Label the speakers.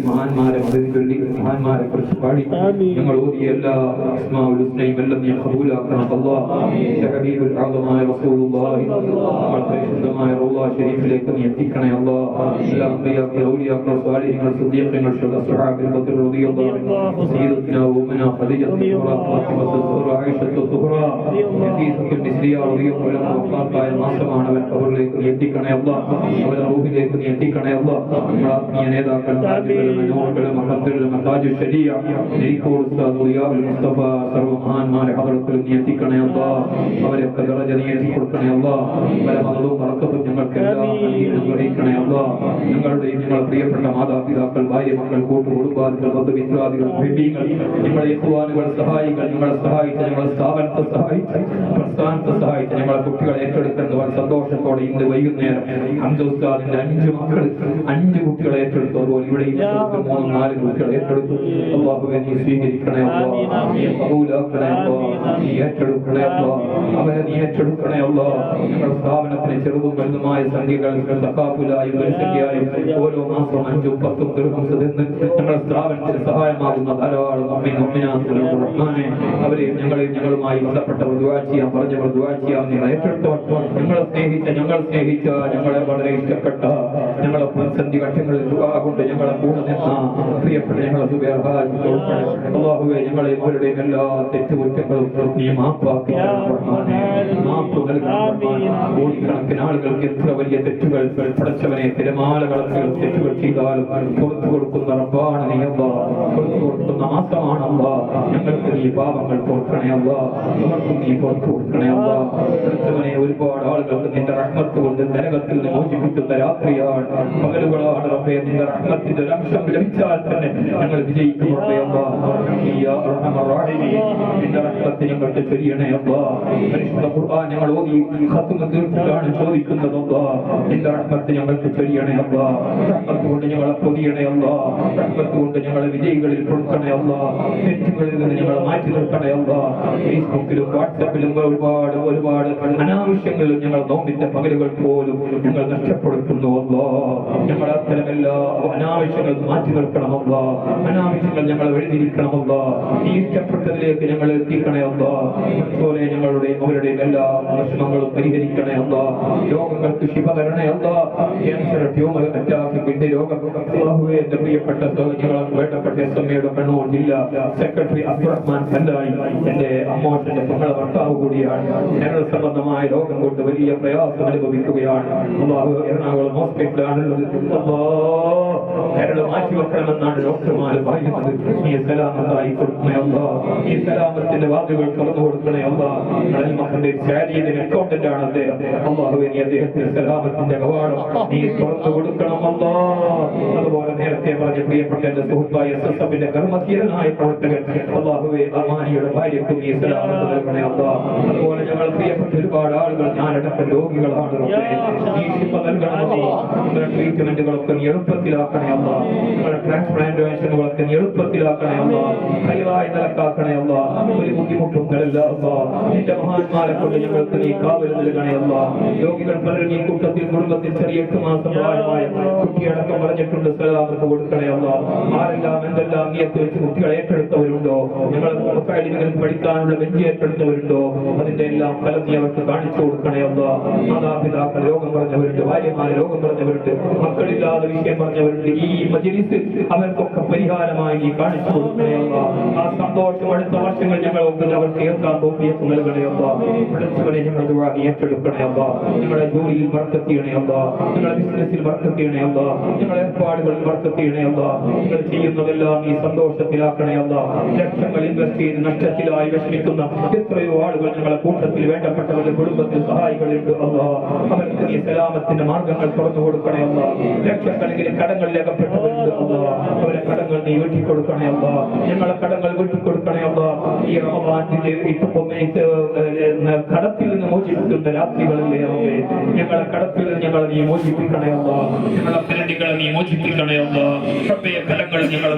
Speaker 1: മഹാന്മാരെ മഹാന്മാരെ കുറിച്ച് പാടി ഞങ്ങൾ ഓതിയ എല്ലാ അസ്മാഉൽ ഹുസ്നയും എല്ലാം നീ ഖബൂലാക്കണം അല്ലാഹ്. ഹബീബുൽ അഅ്ലമായ റസൂലുള്ളാഹി പരിശുദ്ധമായ റൗള ശരീഫിലേക്ക് നീ എത്തിക്കണേ അല്ലാഹ്. എല്ലാ അംബിയാക്കൾ ഔലിയാക്കൾ സ്വാലിഹീങ്ങൾ സിദ്ദീഖീങ്ങൾ സ്വഹാബികൾ ബദർ റളിയല്ലാഹു അൻഹു സയ്യിദത്തുനാ വഉമ്മനാ ഖദീജത്തുൽ കുബ്രാ ഫാത്തിമത്തുൽ സുഹ്റ ആയിഷത്തുൽ സുഹ്റ നഫീസത്തുൽ മിസ്രിയ റളിയല്ലാഹു അൻഹ വഫാത്തായ മാസമാണ് അവർ ഖബറിലേക്ക് നീ എത്തിക്കണേ അല്ലാഹ്. അവരുടെ റൂഹിലേക്ക് നീ എത്തിക്കണേ അല്ലാഹ്. നമ്മുടെ ആത്മീയ നേതാക്കൾ മതാജു ശരിയ നിരിക്കോട് ഉസ്താദ് ഉലിയാഉൽ മുസ്തഫ സർവ്വ മഹാന്മാരെ ഖബറിലേക്ക് നീ എത്തിക്കണേ അല്ലാഹ്. അവരൊക്കെ ദറജ നീ എത്തി കൊടുക്കണേ അല്ലാഹ്. അവരെ മദദും ബറക്കത്തും ഞങ്ങൾക്കെല്ലാം അനുഗ്രഹിക്കണേ അല്ലാഹ്. ഞങ്ങളുടെയും ഞങ്ങളുടെ പ്രിയപ്പെട്ട മാതാപിതാക്കൾ, ഭാര്യ, മക്കൾ, കൂട്ടുകുടുംബാദികൾ, ബന്ധുമിത്രാദികൾ, മുഹിബീങ്ങൾ, ഞങ്ങളുടെ യഹ്വാനുകൾ, സഹായികൾ, ഞങ്ങളെ സഹായിച്ച ഞങ്ങളുടെ സ്ഥാപനത്തെ സഹായിച്ച പ്രസ്ഥാനത്തെ സഹായിച്ച ഞങ്ങളെ കുട്ടികളെ ഏറ്റെടുക്കുന്നവർ സന്തോഷത്തോടെ ഇന്ന് വൈകുന്നേരം ഹംസ ഉസ്താദിന്റെ 5 മക്കൾ 5 കുട്ടികളെ ഏറ്റെടുത്തു. അതുപോലെ ഇവിടെ 3-4 കുട്ടികളെ ഏറ്റെടുത്തു. അല്ലാഹുവേ നീ സ്വീകരിക്കണേ അല്ലാഹ്. നീ ഖബൂലാക്കണേ അല്ലാഹ്. നീ ഏറ്റെടുക്കണേ അല്ലാഹ്. അവരെ നീ ഏറ്റെടുക്കണേ അല്ലാഹ്. ഞങ്ങളുടെ സ്ഥാപനത്തിന് ചെറുതും വലുതുമായ സംഖ്യകൾ സഖാഫുലായും പരിസംഖ്യയായും ഓരോ മാസവും 5-10 ദിർഹംസ് തന്ന് ഞങ്ങളുടെ സ്ഥാപനത്തിന് സഹായമാകുന്ന ധാരാളം റഹ്മാനെ അവരെയും ഞങ്ങളെയും ഞങ്ങളുമായി ബന്ധപ്പെട്ടവർ ദുആ ചെയ്യാൻ പറഞ്ഞവർ ദുആ ചെയ്യാൻ നിങ്ങൾ ഏറ്റെടുത്തവർ, ഞങ്ങളെ സ്നേഹിച്ച ഞങ്ങളെ വളരെ ഇഷ്ടപ്പെട്ട ഞങ്ങളെ പ്രതിസന്ധി ഘട്ടങ്ങളിൽ ദുആ കൊണ്ട് ഞങ്ങളെ കൂടെ നിന്ന പ്രിയപ്പെട്ട ഞങ്ങളെ അല്ലാഹുവേ ഞങ്ങളെയും അവരുടെയും എല്ലാ തെറ്റുകുറ്റങ്ങളും നീ മാപ്പാക്കി മാപ്പ് നൽകണം. കോടിക്കണക്കിന് ആളുകൾക്ക് എത്ര വലിയ തെറ്റുകൾ പടച്ചവനെ തിരമാലകളൊക്കെ തെറ്റുകൾ ചെയ്താലും പുറത്തു കൊടുക്കുന്ന റബ്ബാണ് നീ അല്ലാഹ്. പുറത്തു കൊടുക്കുന്ന മാസമാണ് അല്ലാഹ്. ഞങ്ങൾക്ക് നീ പാപങ്ങൾ പൊറുക്കണേ അല്ലാഹ്. ഞങ്ങൾക്കും നീ പുറത്തു കൊടുക്കണേ അല്ലാഹ്. പടച്ചവനെ ഒരുപാട് ആളുകൾക്ക് നിന്റെ റഹ്മത്ത് കൊണ്ട് നരകത്തിൽ നിന്ന് മോചിപ്പിക്കുന്ന രാത്രിയാണ്, പകലുകളാണ് റബ്ബേ. നിന്റെ റഹ്മത്തിന്റെ ഒരു അംശം ലഭിച്ചാൽ തന്നെ ഞങ്ങൾ വിജയിക്കും റബ്ബേ അല്ലാഹ്. യാ അർഹമർ റഹീമീൻ നിന്റെ റഹ്മത്ത് ഞങ്ങൾക്ക് ചൊരിയണേ അല്ലാഹ്. പരിശുദ്ധ ഖുർആൻ ഞങ്ങൾ ഓതി ഖത്മ തീർത്തിട്ടാണ് ചോദിക്കുന്നത് അല്ലാഹ്. നിന്റെ റഹ്മത്ത് ഞങ്ങൾക്ക് ചൊരിയണേ അല്ലാഹ്. റഹ്മത്ത് കൊണ്ട് ഞങ്ങളെ പൊതിയണേ അല്ലാഹ്. റഹ്മത്ത് കൊണ്ട് ഞങ്ങളെ വിജയികളിൽ കൊടുക്കണേ അല്ലാഹ്. തെറ്റുകളിൽ നിന്ന് ഞങ്ങളെ മാറ്റി നിർത്തണേ അല്ലാഹ്. ഫേസ്ബുക്കിലും വാട്സാപ്പിലും ഒരുപാട് അനാവശ്യങ്ങളിലും ഞങ്ങൾ നോമ്പിന്റെ പകലുകൾ പോലും ഞങ്ങൾ നഷ്ടപ്പെടുത്തുന്നു അല്ലാഹ്. ഞങ്ങൾ അത്തരമെല്ലാ അനാവശ്യങ്ങൾ മാറ്റി നിർത്തണം അല്ലാഹ്. അനാവശ്യങ്ങൾ ഞങ്ങൾ എഴുതിയിരിക്കണം അല്ലാഹ്. നീ ഇഷ്ടപ്പെട്ടതിലേക്ക് ഞങ്ങൾ എത്തിക്കണേ അല്ലാഹ്. അതുപോലെ ഞങ്ങളുടെയും അവരുടെയും എല്ലാ പ്രശ്നങ്ങളും പരിഹരിക്കണേ അല്ലാഹ്. രോഗങ്ങൾക്ക് ശിഫ തരണേ അല്ലാഹ്. ക്യാൻസർ, ട്യൂമർ, അറ്റാക്ക്, കിഡ്നി രോഗം അല്ലാഹുവേ എന്റെ പ്രിയപ്പെട്ട ഞങ്ങൾക്ക് വേണ്ടപ്പെട്ട എസ്എംഎയുടെ കണ്ണൂർ ജില്ലാ സെക്രട്ടറി അബ്ദുറഹ്മാൻ കല്ലായി എന്റെ അമ്മോന്റെ മകളെ ഭർത്താവ് കൂടിയാണ്. ഞങ്ങൾ സംബന്ധമായ രോഗം കൊണ്ട് വലിയ പ്രയാസം അനുഭവിക്കുകയാണ്. അല്ലാഹു എറണാകുളം ഹോസ്പിറ്റലാണുള്ളത്. മാറ്റി വെക്കണമെന്നാണ് ഡോക്ടർമാർ പറയുന്നത്. ഈ സലാമത്തായി കൊടുക്കണേ അല്ലാഹ്. ഈ സലാമത്തിന്റെ വാതിലുകൾ തുറന്നു കൊടുക്കണേ അല്ലാഹ്. മക്കളുടെ ശാരീരിക അക്കൗണ്ടന്റ് ആണ് അദ്ദേഹം. അല്ലാഹുവേ നീ അദ്ദേഹത്തിന് സലാമത്തിന്റെ കവാടം നീ തുറന്നു കൊടുക്കണം അല്ലാഹ്. അതുപോലെ നേരത്തെ പറഞ്ഞ പ്രിയപ്പെട്ട എന്റെ സുഹൃത്തായ SSFന്റെ കർമ്മധീരനായ പ്രവർത്തകൻ അല്ലാഹുവേ അമാനിയുടെ ഭാര്യയ്ക്ക് നീ സലാമത്ത് നൽകണേ അല്ലാഹ്. അതുപോലെ ഞങ്ങൾ പ്രിയപ്പെട്ട ഒരുപാട് ആളുകൾ ഞാനടക്കം രോഗികളാണ്. നീ ശിഫ നൽകണം അല്ലാഹ്. നിങ്ങളുടെ ട്രീറ്റ്മെന്റുകളൊക്കെ നീ എളുപ്പത്തിലാക്കണേ അല്ലാഹ്. നിങ്ങളുടെ ട്രാൻസ്പ്ലാന്റേഷനുകളൊക്കെ നീ എളുപ്പത്തിലാക്കണേ അല്ലാഹ്. കഴിവായി നിലക്കാക്കണേ അല്ലാഹ്. ഒരു ബുദ്ധിമുട്ടും തരില്ല അല്ലാഹ്. നിന്റെ മഹാന്മാരെ കൊണ്ട് ഞങ്ങൾക്ക് നീ കാവൽ നൽകണേ അല്ലാഹ്. രോഗികൾ പലരും ഈ കൂട്ടത്തിൽ കുടുംബത്തിൽ ചെറിയ 8 മാസം പ്രായമായ കുട്ടിയടക്കം പറഞ്ഞിട്ടുണ്ട് സലാമത്ത് കൊടുക്കണേ അല്ലാഹ്. ആരെല്ലാം എന്തെല്ലാം നീയത്ത് വെച്ച് കുട്ടികളെ ഏറ്റെടുത്തവരുണ്ടോ, ഞങ്ങൾ പഠിക്കാനുള്ള ബെഞ്ച് ഏറ്റെടുത്തവരുണ്ടോ, അതിന്റെ എല്ലാം ഫലം നീ അവർക്ക് കാണിച്ചു കൊടുക്കണേ അല്ലാഹ്. മാതാപിതാക്കൾ രോഗം പറഞ്ഞവരുണ്ട്, ഭാര്യമാരെ രോഗം പറഞ്ഞവരുണ്ട്, മക്കളില്ലാതെ വിഷയം പറഞ്ഞവരുണ്ട്. ഈ മജ്‌ലിസ് അവർക്കൊക്കെ പരിഹാരമായി നീ കാണിച്ചു കൊടുക്കണേ അല്ലാഹ്. ആ സന്തോഷം അടുത്ത വർഷങ്ങൾ ഞങ്ങളൊക്കെ അവർക്ക് ഏൽക്കാൻ തോന്നിയപ്പോൾ നൽകണേ അല്ലാഹ്. പഠിച്ചവരെ ഞങ്ങൾ ദുആ ഏറ്റെടുക്കണേ അല്ലാഹ്. ഞങ്ങളുടെ ജോലിയിൽ ബർക്കത്ത് ചെയ്യണേ അല്ലാഹ്. ഞങ്ങളുടെ ബിസിനസ്സിൽ ബർക്കത്ത് ചെയ്യണേ അല്ലാഹ്. ഞങ്ങളുടെ ഏർപ്പാടുകളിൽ ബർക്കത്ത് ചെയ്യണേ അല്ലാഹ്. ഞങ്ങൾ ചെയ്യുന്നതെല്ലാം നീ സന്തോഷത്തിലാക്കണേ അല്ലാഹ്. ലക്ഷങ്ങൾ ഇൻവെസ്റ്റ് ചെയ്ത് നഷ്ടത്തിലായി വിഷമിക്കുന്ന എത്രയോ ആളുകൾ ഞങ്ങളുടെ കൂട്ടത്തിൽ വേണ്ടപ്പെട്ടവരുടെ കുടുംബത്തിൽ സഹായികളുണ്ട് അല്ലാഹ്. അവർക്ക് നീ സലാമത്തിന്റെ മാർഗങ്ങൾ തുറന്നു കൊടുക്കണേ അല്ലാഹ്. ലക്ഷക്കണക്കിന് കടങ്ങളിൽ അകപ്പെട്ടവരുണ്ട് അല്ലാഹ്. അവരെ കടങ്ങൾ നീ വെട്ടിക്കൊടുക്കണേ അല്ലാഹ്. ഞങ്ങളെ കടങ്ങൾ വെട്ടിക്കൊടുക്കണേ അല്ലാഹ്. ഈ റമദാനിന്റെ കടത്തിൽ നിന്ന് മോചിപ്പിക്കുന്ന രാത്രികളിലെ ഞങ്ങളെ കടത്തിൽ നിന്ന് ഞങ്ങളെ നീ മോചിപ്പിക്കണേ അല്ലാഹ്. ഞങ്ങളെ പെരടികളെ നീ മോചിപ്പിക്കണേ അല്ലാഹ്. കടങ്ങൾ ഞങ്ങളെ